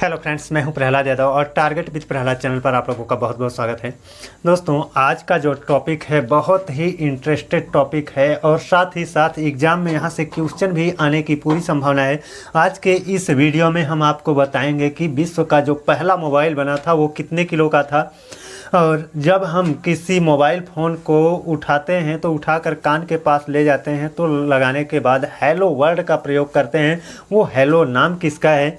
Hello friends, मैं हूं प्रहलाद यादव और टारगेट विद प्रहलाद चैनल पर आप लोगों का बहुत बहुत स्वागत है। दोस्तों, आज का जो टॉपिक है बहुत ही इंटरेस्टेड टॉपिक है और साथ ही साथ एग्ज़ाम में यहां से क्वेश्चन भी आने की पूरी संभावना है। आज के इस वीडियो में हम आपको बताएंगे कि विश्व का जो पहला मोबाइल बना था वो कितने किलो का था, और जब हम किसी मोबाइल फ़ोन को उठाते हैं तो उठाकर कान के पास ले जाते हैं तो लगाने के बाद हेलो वर्ड का प्रयोग करते हैं, वो हेलो नाम किसका है।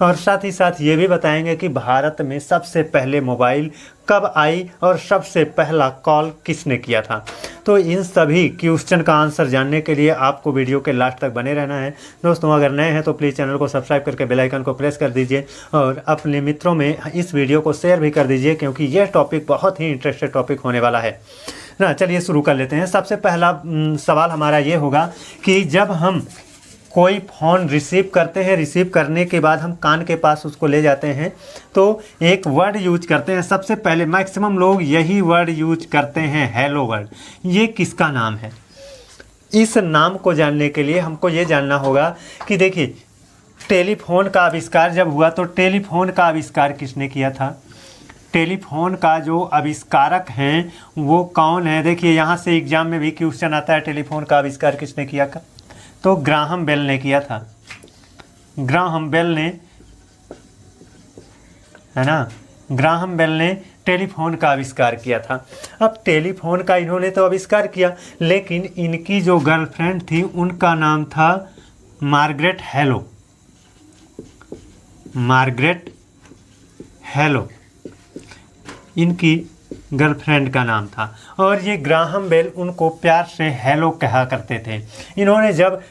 और साथ ही साथ ये भी बताएंगे कि भारत में सबसे पहले मोबाइल कब आई और सबसे पहला कॉल किसने किया था। तो इन सभी क्वेश्चन का आंसर जानने के लिए आपको वीडियो के लास्ट तक बने रहना है। दोस्तों, अगर नए हैं तो प्लीज़ चैनल को सब्सक्राइब करके बेल आइकन को प्रेस कर दीजिए और अपने मित्रों में इस वीडियो को शेयर भी कर दीजिए, क्योंकि यह टॉपिक बहुत ही इंटरेस्टेड टॉपिक होने वाला है ना। चलिए शुरू कर लेते हैं। सबसे पहला सवाल हमारा ये होगा कि जब हम कोई फ़ोन रिसीव करते हैं, रिसीव करने के बाद हम कान के पास उसको ले जाते हैं तो एक वर्ड यूज करते हैं। सबसे पहले मैक्सिमम लोग यही वर्ड यूज करते हैं, हेलो वर्ड। ये किसका नाम है? इस नाम को जानने के लिए हमको ये जानना होगा कि देखिए, टेलीफोन का आविष्कार जब हुआ तो टेलीफोन का आविष्कार किसने किया था? टेलीफोन का जो आविष्कारक हैं वो कौन है? देखिए, यहाँ से एग्जाम में भी क्वेश्चन आता है, टेलीफोन का आविष्कार किसने किया का? तो ग्राहम बेल ने किया था। ग्राहम बेल ने, है ना, ग्राहम बेल ने टेलीफोन का आविष्कार किया था। अब टेलीफोन का इन्होंने तो आविष्कार किया, लेकिन इनकी जो गर्लफ्रेंड थी उनका नाम था मार्गरेट हेलो। मार्गरेट हेलो इनकी गर्लफ्रेंड का नाम था, और ये ग्राहम बेल उनको प्यार से हेलो कहा करते थे। इन्होंने जब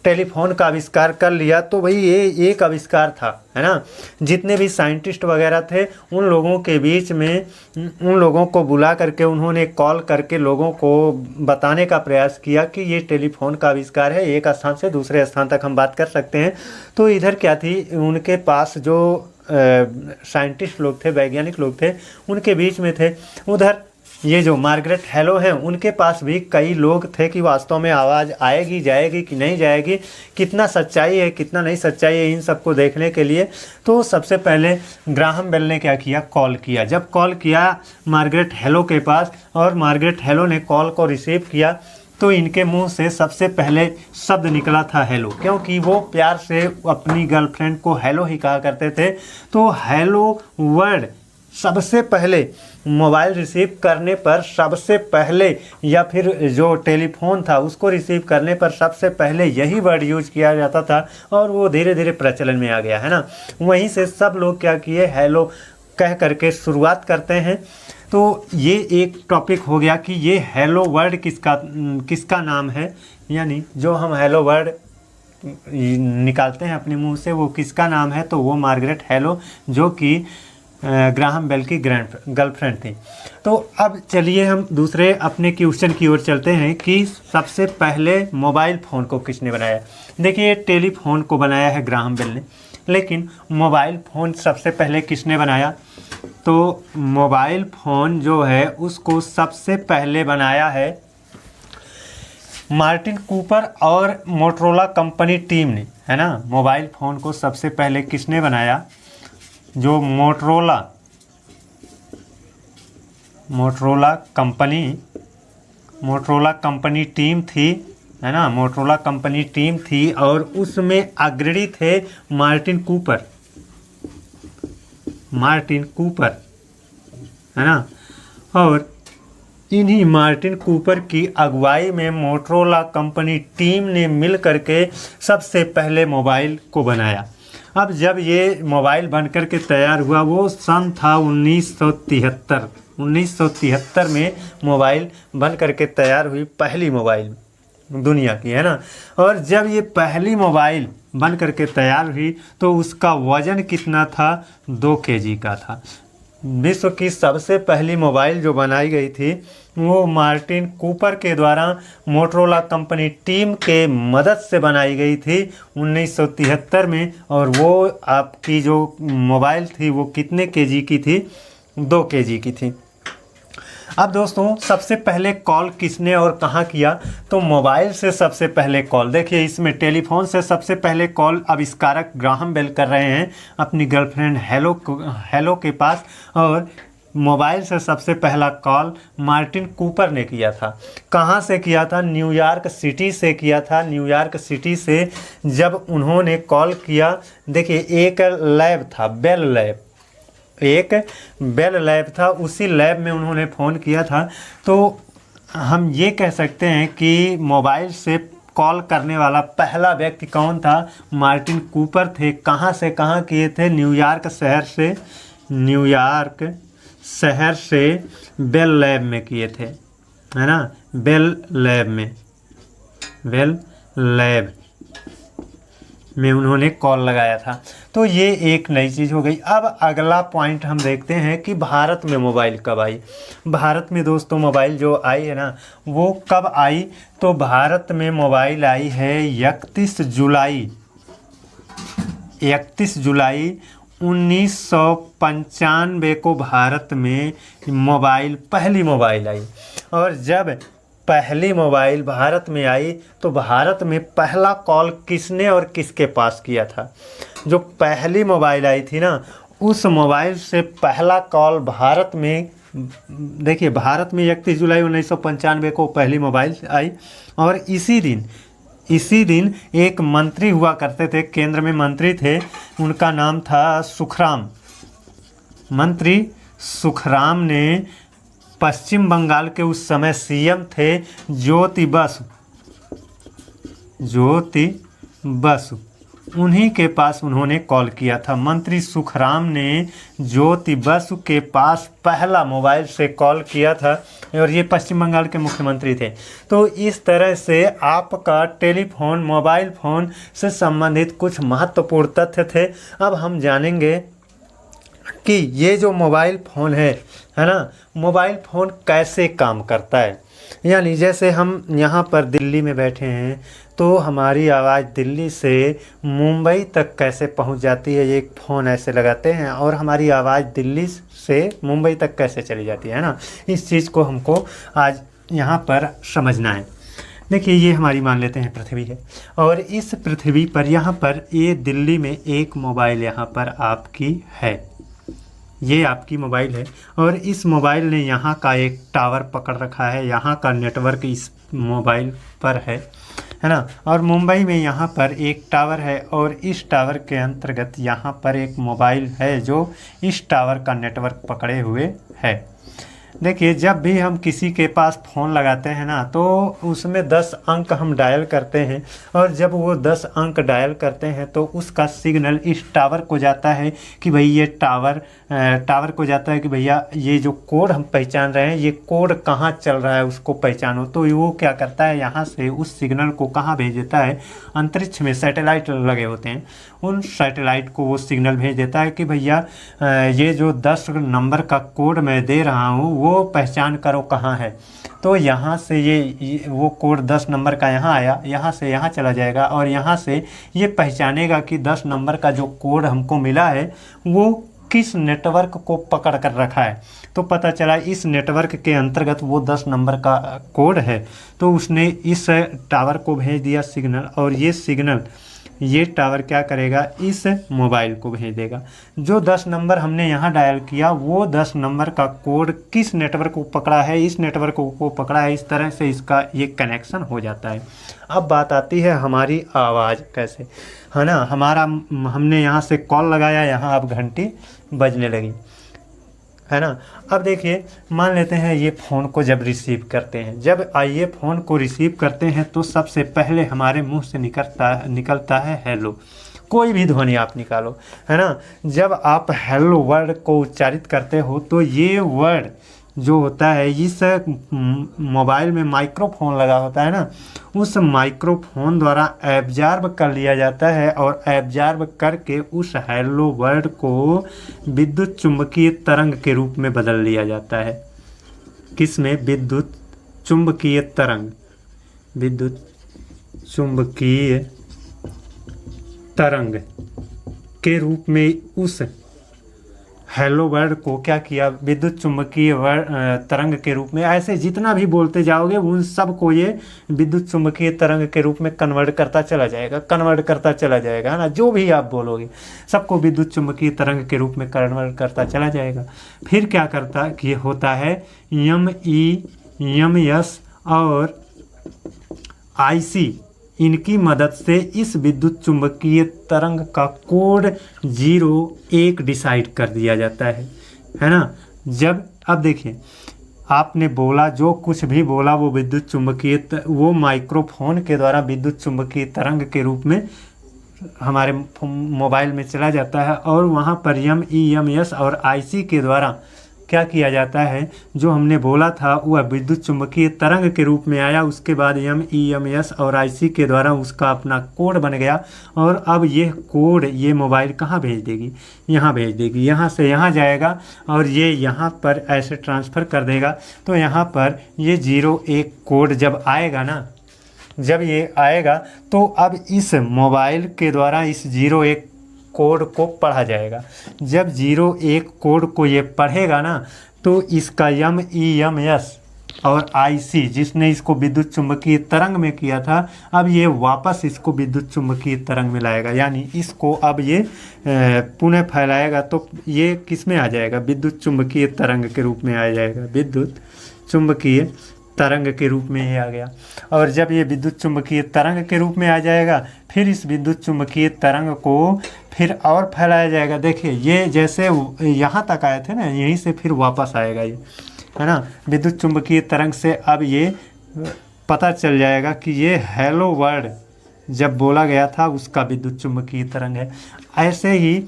टेलीफोन का आविष्कार कर लिया तो भाई ये एक आविष्कार था, है ना। जितने भी साइंटिस्ट वगैरह थे उन लोगों के बीच में उन लोगों को बुला करके उन्होंने कॉल करके लोगों को बताने का प्रयास किया कि ये टेलीफोन का आविष्कार है, एक स्थान से दूसरे स्थान तक हम बात कर सकते हैं। तो इधर क्या थी, उनके पास जो साइंटिस्ट लोग थे, वैज्ञानिक लोग थे, उनके बीच में थे। उधर ये जो मार्गरेट हेलो हैं उनके पास भी कई लोग थे कि वास्तव में आवाज़ आएगी, जाएगी कि नहीं जाएगी, कितना सच्चाई है कितना नहीं सच्चाई है, इन सबको देखने के लिए तो सबसे पहले ग्राहम बेल ने क्या किया, कॉल किया। जब कॉल किया मार्गरेट हेलो के पास और मार्गरेट हेलो ने कॉल को रिसीव किया तो इनके मुंह से सबसे पहले शब्द निकला था हेलो, क्योंकि वो प्यार से अपनी गर्लफ्रेंड को हेलो ही कहा करते थे। तो हेलो वर्ड सबसे पहले मोबाइल रिसीव करने पर, सबसे पहले, या फिर जो टेलीफोन था उसको रिसीव करने पर सबसे पहले यही वर्ड यूज किया जाता था और वो धीरे धीरे प्रचलन में आ गया, है ना। वहीं से सब लोग क्या किए, हेलो कह करके शुरुआत करते हैं। तो ये एक टॉपिक हो गया कि ये हेलो वर्ड किसका नाम है, यानी जो हम हेलो वर्ड निकालते हैं अपने मुंह से वो किसका नाम है। तो वो मार्गरेट हेलो, जो कि ग्राहम बेल की गर्लफ्रेंड थी। तो अब चलिए हम दूसरे अपने क्वेश्चन की ओर चलते हैं कि सबसे पहले मोबाइल फ़ोन को किसने बनाया। देखिए, टेलीफोन को बनाया है ग्राहम बेल ने, लेकिन मोबाइल फ़ोन सबसे पहले किसने बनाया? तो मोबाइल फ़ोन जो है उसको सबसे पहले बनाया है मार्टिन कूपर और मोटरोला कंपनी टीम ने, है ना। मोबाइल फ़ोन को सबसे पहले किसने बनाया? जो मोटरोला कंपनी टीम थी, है ना, मोटरोला कंपनी टीम थी, और उसमें अग्रणी थे मार्टिन कूपर, है ना। और इन्हीं मार्टिन कूपर की अगुवाई में मोटरोला कंपनी टीम ने मिल करके सबसे पहले मोबाइल को बनाया। अब जब ये मोबाइल बनकर के तैयार हुआ वो सन था 1973 में मोबाइल बन करके तैयार हुई पहली मोबाइल दुनिया की, है ना। और जब ये पहली मोबाइल बन करके तैयार हुई तो उसका वज़न कितना था? 2 kg का था। विश्व की सबसे पहली मोबाइल जो बनाई गई थी वो मार्टिन कूपर के द्वारा मोटरोला कंपनी टीम के मदद से बनाई गई थी 1973 में, और वो आपकी जो मोबाइल थी वो कितने केजी की थी? 2 kg की थी। अब दोस्तों सबसे पहले कॉल किसने और कहाँ किया, तो मोबाइल से सबसे पहले कॉल, देखिए इसमें टेलीफोन से सबसे पहले कॉल आविष्कारक ग्राहम बेल कर रहे हैं अपनी गर्लफ्रेंड हेलो के पास, और मोबाइल से सबसे पहला कॉल मार्टिन कूपर ने किया था। कहाँ से किया था, न्यूयॉर्क सिटी से किया था। न्यूयॉर्क सिटी से जब उन्होंने कॉल किया, देखिए एक लैब था, बेल लैब, एक बेल लैब था, उसी लैब में उन्होंने फ़ोन किया था। तो हम ये कह सकते हैं कि मोबाइल से कॉल करने वाला पहला व्यक्ति कौन था, मार्टिन कूपर थे। कहाँ से कहाँ किए थे, न्यूयॉर्क शहर से बेल लैब में किए थे, है ना, बेल लैब में उन्होंने कॉल लगाया था। तो ये एक नई चीज़ हो गई। अब अगला पॉइंट हम देखते हैं कि भारत में मोबाइल कब आई। भारत में दोस्तों मोबाइल जो आई है ना, वो कब आई, तो भारत में मोबाइल आई है 31 जुलाई 1995 को भारत में पहली मोबाइल आई। और जब पहली मोबाइल भारत में आई तो भारत में पहला कॉल किसने और किसके पास किया था। जो पहली मोबाइल आई थी ना, उस मोबाइल से पहला कॉल भारत में, देखिए भारत में 31 जुलाई 1995 को पहली मोबाइल आई। और इसी दिन एक मंत्री हुआ करते थे, केंद्र में मंत्री थे, उनका नाम था सुखराम। मंत्री सुखराम ने पश्चिम बंगाल के उस समय सीएम थे ज्योति बसु, उन्हीं के पास उन्होंने कॉल किया था। मंत्री सुखराम ने ज्योति बसु के पास पहला मोबाइल से कॉल किया था, और ये पश्चिम बंगाल के मुख्यमंत्री थे। तो इस तरह से आपका टेलीफोन, मोबाइल फ़ोन से संबंधित कुछ महत्वपूर्ण तथ्य थे। अब हम जानेंगे कि ये जो मोबाइल फ़ोन है ना, मोबाइल फ़ोन कैसे काम करता है। यानी जैसे हम यहाँ पर दिल्ली में बैठे हैं, तो हमारी आवाज़ दिल्ली से मुंबई तक कैसे पहुँच जाती है, ये एक फ़ोन ऐसे लगाते हैं और हमारी आवाज़ दिल्ली से मुंबई तक कैसे चली जाती है ना, इस चीज़ को हमको आज यहाँ पर समझना है। देखिए ये हमारी मान लेते हैं पृथ्वी है, और इस पृथ्वी पर यहाँ पर ये दिल्ली में एक मोबाइल यहाँ पर आपकी है, ये आपकी मोबाइल है, और इस मोबाइल ने यहाँ का एक टावर पकड़ रखा है, यहाँ का नेटवर्क इस मोबाइल पर है ना। और मुंबई में यहाँ पर एक टावर है, और इस टावर के अंतर्गत यहाँ पर एक मोबाइल है जो इस टावर का नेटवर्क पकड़े हुए है। देखिए जब भी हम किसी के पास फ़ोन लगाते हैं ना, तो उसमें 10 अंक हम डायल करते हैं, और जब वो 10 अंक डायल करते हैं तो उसका सिग्नल इस टावर को जाता है कि भाई ये टावर को जाता है कि भैया ये जो कोड हम पहचान रहे हैं, ये कोड कहाँ चल रहा है उसको पहचानो। तो वो क्या करता है, यहाँ से उस सिग्नल को कहाँ भेज देता है, अंतरिक्ष में सैटेलाइट लगे होते हैं, उन सैटेलाइट को वो सिग्नल भेज देता है कि भैया ये जो 10 नंबर का कोड मैं दे रहा हूँ वो पहचान करो कहाँ है। तो यहाँ से ये वो कोड 10 नंबर का यहाँ आया, यहाँ से यहाँ चला जाएगा, और यहाँ से ये पहचानेगा कि 10 नंबर का जो कोड हमको मिला है वो किस नेटवर्क को पकड़ कर रखा है। तो पता चला इस नेटवर्क के अंतर्गत वो 10 नंबर का कोड है, तो उसने इस टावर को भेज दिया सिग्नल, और ये सिग्नल ये टावर क्या करेगा, इस मोबाइल को भेज देगा। जो 10 नंबर हमने यहाँ डायल किया, वो 10 नंबर का कोड किस नेटवर्क को पकड़ा है, इस नेटवर्क को पकड़ा है, इस तरह से इसका ये कनेक्शन हो जाता है। अब बात आती है हमारी आवाज़ कैसे, है ना। हमने यहाँ से कॉल लगाया, यहाँ अब घंटी बजने लगी, है ना। अब देखिए मान लेते हैं ये फ़ोन को जब रिसीव करते हैं, जब आइए फ़ोन को रिसीव करते हैं तो सबसे पहले हमारे मुंह से निकलता है हेलो। कोई भी ध्वनि आप निकालो, है ना। जब आप हेलो वर्ड को उच्चारित करते हो तो ये वर्ड जो होता है, इस मोबाइल में माइक्रोफोन लगा होता है ना, उस माइक्रोफोन द्वारा एब्जॉर्ब कर लिया जाता है, और एब्जॉर्ब करके उस हेलो वर्ड को विद्युत चुंबकीय तरंग के रूप में बदल लिया जाता है। किसमें, विद्युत चुंबकीय तरंग के रूप में उस हेलो वर्ड को क्या किया, विद्युत चुम्बकीय तरंग के रूप में, ऐसे जितना भी बोलते जाओगे उन सब को ये विद्युत चुम्बकीय तरंग के रूप में कन्वर्ट करता चला जाएगा, कन्वर्ट करता चला जाएगा, है ना। जो भी आप बोलोगे सबको विद्युत चुम्बकीय तरंग के रूप में कन्वर्ट करता चला जाएगा। फिर क्या करता कि होता है एम.ई.एम.एस और IC, इनकी मदद से इस विद्युत चुम्बकीय तरंग का कोड 0-1 डिसाइड कर दिया जाता है ना। जब अब देखिए आपने बोला, जो कुछ भी बोला वो विद्युत चुम्बकीय वो माइक्रोफोन के द्वारा विद्युत चुम्बकीय तरंग के रूप में हमारे मोबाइल में चला जाता है, और वहाँ पर एम.ई.एम.एस और IC के द्वारा क्या किया जाता है, जो हमने बोला था वह विद्युत चुम्बकीय तरंग के रूप में आया। उसके बाद एम.ई.एम.एस और IC के द्वारा उसका अपना कोड बन गया, और अब ये कोड ये मोबाइल कहाँ भेज देगी, यहाँ भेज देगी, यहाँ से यहाँ जाएगा और ये यहाँ पर ऐसे ट्रांसफ़र कर देगा। तो यहाँ पर ये 0-1 कोड जब आएगा ना, जब ये आएगा तो अब इस मोबाइल के द्वारा इस 0-1 कोड को पढ़ा जाएगा। जब 0-1 कोड को ये पढ़ेगा ना, तो इसका एम.ई.एम.एस और IC जिसने इसको विद्युत चुम्बकीय तरंग में किया था, अब ये वापस इसको विद्युत चुम्बकीय तरंग में लाएगा, यानी इसको अब ये पुनः फैलाएगा। तो ये किस में आ जाएगा, विद्युत चुम्बकीय तरंग के रूप में आ जाएगा, विद्युत चुम्बकीय तरंग के रूप में ये आ गया। और जब ये विद्युत चुम्बकीय तरंग के रूप में आ जाएगा, फिर इस विद्युत चुम्बकीय तरंग को फिर और फैलाया जाएगा। देखिए ये जैसे यहाँ तक आए थे ना, यहीं से फिर वापस आएगा ये, है ना। विद्युत चुम्बकीय तरंग से अब ये पता चल जाएगा कि ये हेलो वर्ड जब बोला गया था उसका विद्युत चुम्बकीय तरंग है। ऐसे ही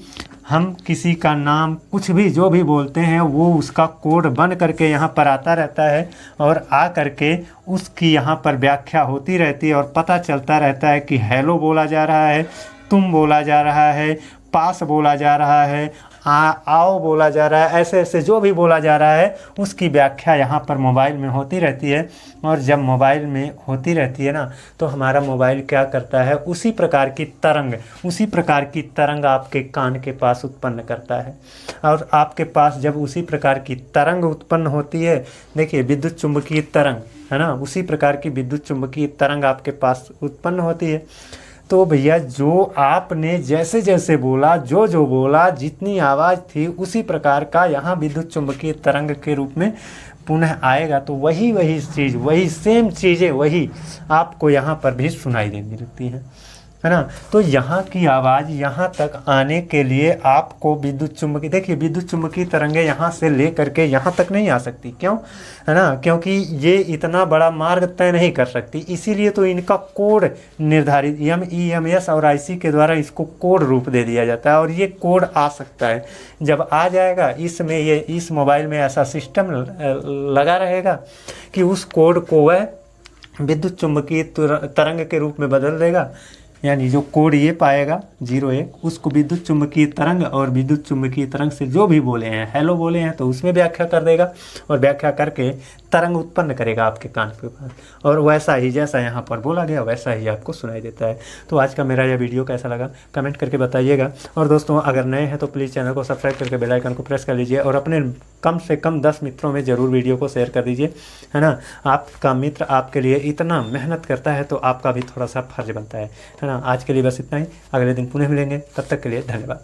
हम किसी का नाम कुछ भी जो भी बोलते हैं वो उसका कोड बन करके यहाँ पर आता रहता है, और आ करके उसकी यहाँ पर व्याख्या होती रहती है, और पता चलता रहता है कि हेलो बोला जा रहा है, तुम बोला जा रहा है, पास बोला जा रहा है, आओ बोला जा रहा है, ऐसे ऐसे जो भी बोला जा रहा है उसकी व्याख्या यहाँ पर मोबाइल में होती रहती है। और जब मोबाइल में होती रहती है ना, तो हमारा मोबाइल क्या करता है, उसी प्रकार की तरंग आपके कान के पास उत्पन्न करता है। और आपके पास जब उसी प्रकार की तरंग उत्पन्न होती है, देखिए विद्युत चुम्बकीय तरंग, है ना, उसी प्रकार की विद्युत चुम्बकीय तरंग आपके पास उत्पन्न होती है। तो भैया जो आपने जैसे जैसे बोला, जो बोला, जितनी आवाज़ थी उसी प्रकार का यहाँ विद्युत चुम्बकीय तरंग के रूप में पुनः आएगा। तो वही चीज़, वही सेम चीज़ें वही आपको यहाँ पर भी सुनाई देने लगती हैं, है ना। तो यहाँ की आवाज़ यहाँ तक आने के लिए आपको विद्युत चुम्बकीय, देखिए विद्युत चुम्बकीय तरंगें यहाँ से ले करके यहाँ तक नहीं आ सकती, क्यों, है ना, क्योंकि ये इतना बड़ा मार्ग तय नहीं कर सकती। इसीलिए तो इनका कोड निर्धारित एम.ई.एम.एस और IC के द्वारा इसको कोड रूप दे दिया जाता है, और ये कोड आ सकता है। जब आ जाएगा इसमें, ये इस मोबाइल में ऐसा सिस्टम लगा रहेगा कि उस कोड को वह विद्युत चुम्बकीय तरंग के रूप में बदल देगा, यानी जो कोड ये पाएगा 0-1, उसको विद्युत चुम्बकीय तरंग, और विद्युत चुम्बकीय तरंग से जो भी बोले हैं, हेलो बोले हैं, तो उसमें व्याख्या कर देगा, और व्याख्या करके तरंग उत्पन्न करेगा आपके कान के पास, और वैसा ही जैसा यहाँ पर बोला गया वैसा ही आपको सुनाई देता है। तो आज का मेरा यह वीडियो कैसा लगा कमेंट करके बताइएगा। और दोस्तों अगर नए हैं तो प्लीज़ चैनल को सब्सक्राइब करके बेल आइकन को प्रेस कर लीजिए, और अपने कम से कम 10 मित्रों में ज़रूर वीडियो को शेयर कर दीजिए, है ना। आपका मित्र आपके लिए इतना मेहनत करता है तो आपका भी थोड़ा सा फर्ज बनता है ना। आज के लिए बस इतना ही, अगले दिन पुनः मिलेंगे, तब तक के लिए धन्यवाद।